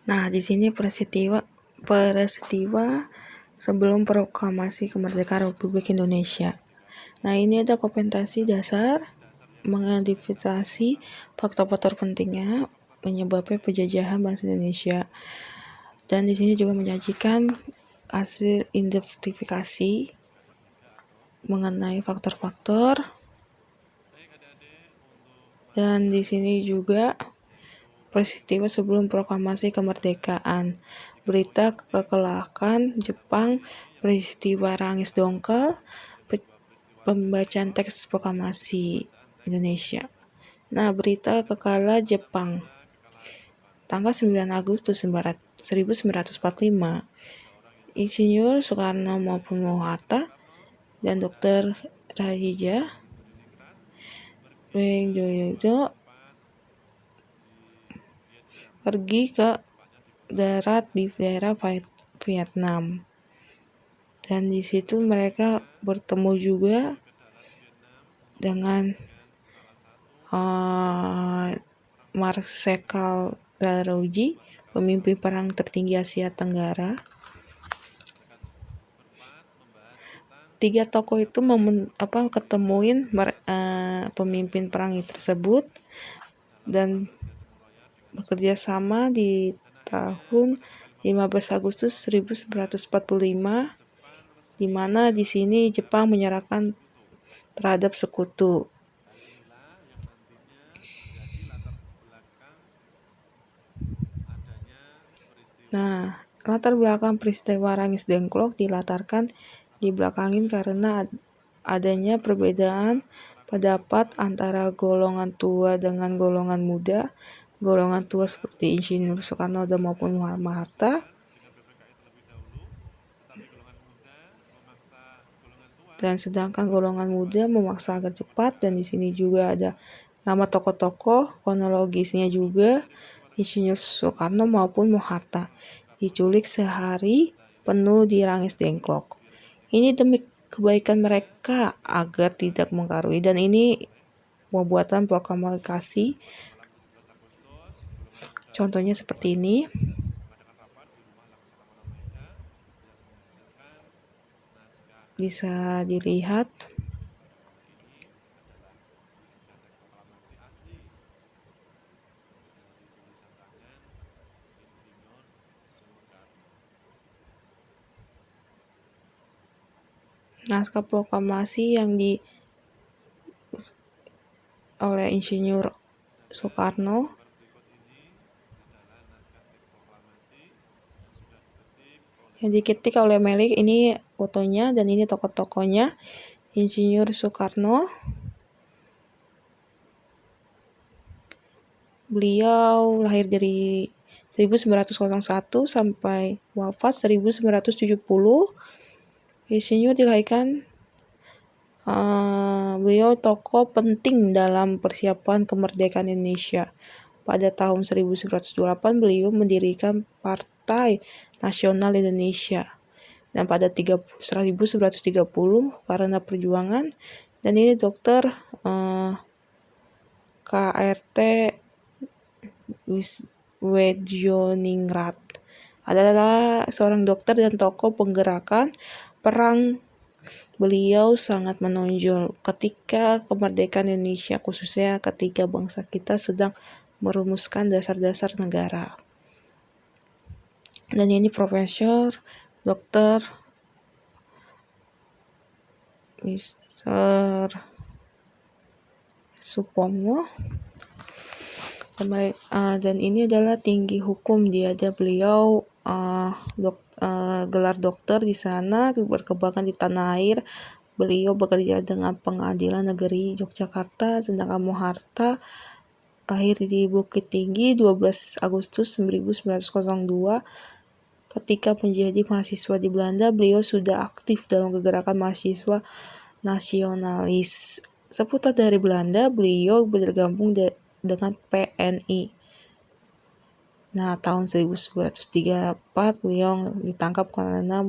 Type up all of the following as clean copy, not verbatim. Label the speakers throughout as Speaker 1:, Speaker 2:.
Speaker 1: Nah, di sini peristiwa sebelum proklamasi kemerdekaan Republik Indonesia. Nah, ini ada kompetensi dasar mengidentifikasi faktor-faktor pentingnya menyebabkan penjajahan bangsa Indonesia. Dan di sini juga menyajikan hasil identifikasi mengenai faktor-faktor. Dan di sini juga peristiwa sebelum proklamasi kemerdekaan, berita kekalahan Jepang, peristiwa Rangis Dongkel, pembacaan teks proklamasi Indonesia. Nah, berita kekalahan Jepang tanggal 9 Agustus 1945, Insinyur Soekarno maupun Soeharto dan Dr. Rahija pergi ke darat di daerah Vietnam. Dan di situ mereka bertemu juga dengan Marsekal Darouji, pemimpin perang tertinggi Asia Tenggara. Tiga tokoh itu ketemuin pemimpin perang tersebut dan bekerja sama di tahun 15 Agustus 1945, di mana di sini Jepang menyerahkan terhadap sekutu. Nah, latar belakang peristiwa Rangis Dengklok dibelakangin karena adanya perbedaan pendapat antara golongan tua dengan golongan muda. Golongan tua seperti Insinyur Soekarno maupun Muhammad Hatta, dan sedangkan golongan muda memaksa agar cepat. Dan di sini juga ada nama tokoh-tokoh, kronologisnya juga Insinyur Soekarno maupun Muhatta diculik sehari penuh di Rangis Dengklok. Ini demi kebaikan mereka agar tidak mengkarui. Dan ini pembuatan proklamasi. Contohnya seperti ini. Bisa dilihat. Naskah proklamasi yang oleh Insinyur Soekarno. Yang diketik oleh Melik, ini fotonya dan ini tokoh-tokohnya. Insinyur Soekarno, beliau lahir dari 1901 sampai wafat 1970. Insinyur dilahirkan, beliau tokoh penting dalam persiapan kemerdekaan Indonesia. Pada tahun 1928 beliau mendirikan Partai Nasional Indonesia. Dan pada 1930 karena perjuangan. Dan ini Dr. KRT Wiswedjoningrat adalah seorang dokter dan tokoh penggerakan perang. Beliau sangat menonjol ketika kemerdekaan Indonesia, khususnya ketika bangsa kita sedang merumuskan dasar-dasar negara. Dan ini Profesor Dr. Mr. Supomo. Dan ini adalah tinggi hukum. Beliau gelar dokter di sana, berkembang di tanah air. Beliau bekerja dengan Pengadilan Negeri Yogyakarta. Sedangkan Muhatta lahir di Bukit Tinggi 12 Agustus 1902. Ketika menjadi mahasiswa di Belanda, beliau sudah aktif dalam kegerakan mahasiswa nasionalis. Seputar dari Belanda, beliau bergabung dengan PNI. Nah, tahun 1934 beliau ditangkap karena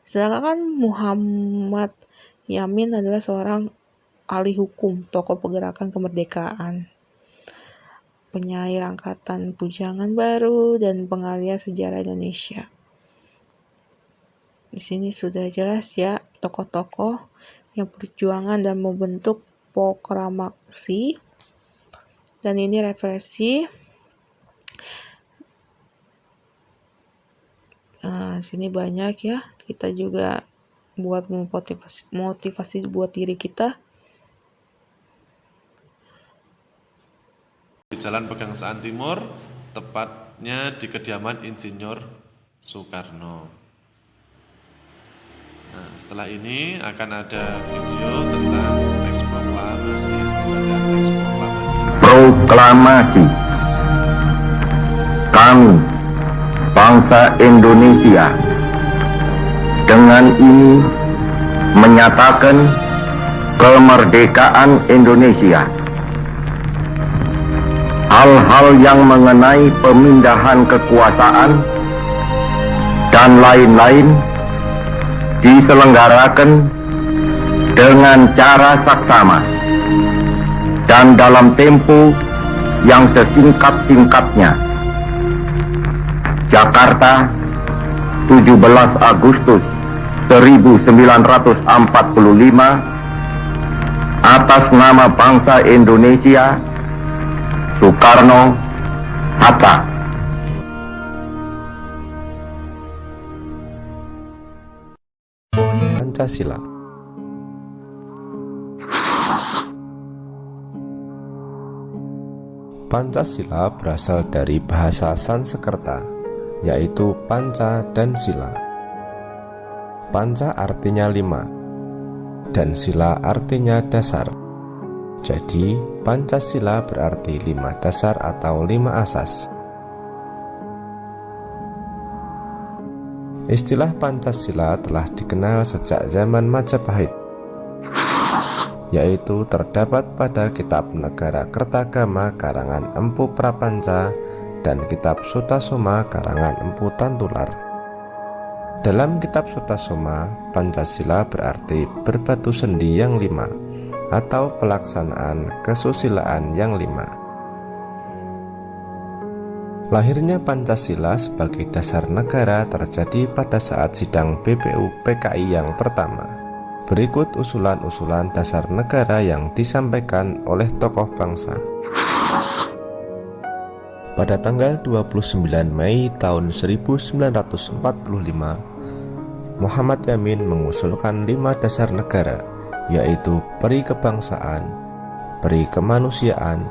Speaker 1: sedangkan Muhammad Yamin adalah seorang ahli hukum, tokoh pergerakan kemerdekaan. penyair angkatan Bujangan Baru, dan pengalihan sejarah Indonesia. Di sini sudah jelas ya tokoh-tokoh yang perjuangan dan membentuk proklamasi. Dan ini referensi. Sini banyak ya. Kita juga buat motivasi buat diri kita.
Speaker 2: Di Jalan Pegangsaan Timur, tepatnya di kediaman Insinyur Soekarno. Nah, setelah ini akan ada video tentang teks proklamasi, bacaan teks proklamasi.
Speaker 3: Proklamasi. Kami, bangsa Indonesia, dengan ini menyatakan kemerdekaan Indonesia. Hal-hal yang mengenai pemindahan kekuasaan dan lain-lain diselenggarakan dengan cara saksama dan dalam tempo yang sesingkat-singkatnya. Jakarta, 17 Agustus 1945, atas nama bangsa Indonesia, Soekarno, Hatta.
Speaker 4: Pancasila. Pancasila berasal dari bahasa Sanskerta, yaitu panca dan sila. Panca artinya 5, dan sila artinya dasar. Jadi, Pancasila berarti 5 dasar atau 5 asas. Istilah Pancasila telah dikenal sejak zaman Majapahit, yaitu terdapat pada Kitab Negara Kertagama karangan Empu Prapanca dan Kitab Sutasoma karangan Empu Tantular. Dalam Kitab Sutasoma, Pancasila berarti berbatu sendi yang 5 atau pelaksanaan kesusilaan yang 5. Lahirnya Pancasila sebagai dasar negara terjadi pada saat sidang BPU PKI yang pertama. Berikut usulan-usulan dasar negara yang disampaikan oleh tokoh bangsa. Pada tanggal 29 Mei tahun 1945, Muhammad Yamin mengusulkan 5 dasar negara, yaitu peri kebangsaan, peri kemanusiaan,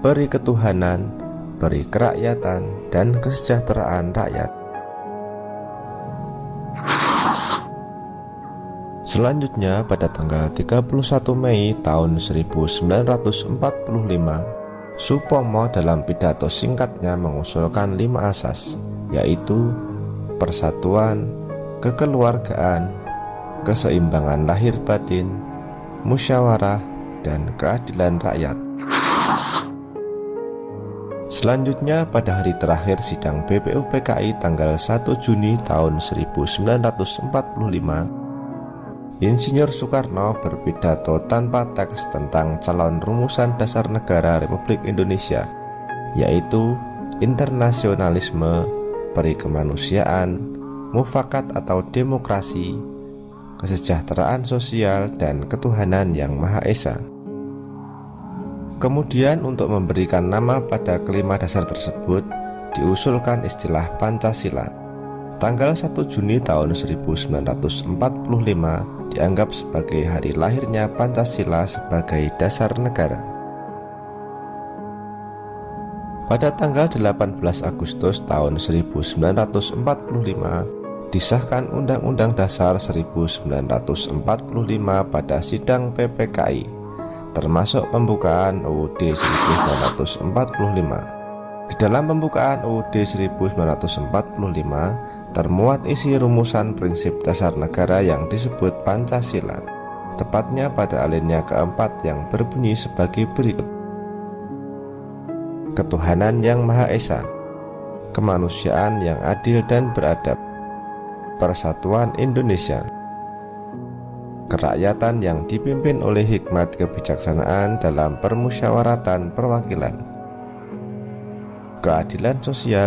Speaker 4: peri ketuhanan, peri kerakyatan, dan kesejahteraan rakyat. Selanjutnya pada tanggal 31 Mei tahun 1945, Supomo dalam pidato singkatnya mengusulkan 5 asas, yaitu persatuan, kekeluargaan, keseimbangan lahir batin, musyawarah, dan keadilan rakyat. Selanjutnya pada hari terakhir sidang BPU PKI tanggal 1 Juni tahun 1945, Insinyur Soekarno berpidato tanpa teks tentang calon rumusan dasar negara Republik Indonesia, yaitu internasionalisme, peri kemanusiaan, mufakat atau demokrasi, kesejahteraan sosial, dan ketuhanan yang Maha Esa. Kemudian untuk memberikan nama pada kelima dasar tersebut, diusulkan istilah Pancasila. Tanggal 1 Juni tahun 1945 dianggap sebagai hari lahirnya Pancasila sebagai dasar negara. Pada tanggal 18 Agustus tahun 1945, disahkan Undang-Undang Dasar 1945 pada sidang PPKI, termasuk pembukaan UUD 1945. Di dalam pembukaan UUD 1945 termuat isi rumusan prinsip dasar negara yang disebut Pancasila, tepatnya pada alinea keempat yang berbunyi sebagai berikut: ketuhanan yang Maha Esa, kemanusiaan yang adil dan beradab, persatuan Indonesia, kerakyatan yang dipimpin oleh hikmat kebijaksanaan dalam permusyawaratan perwakilan, keadilan sosial,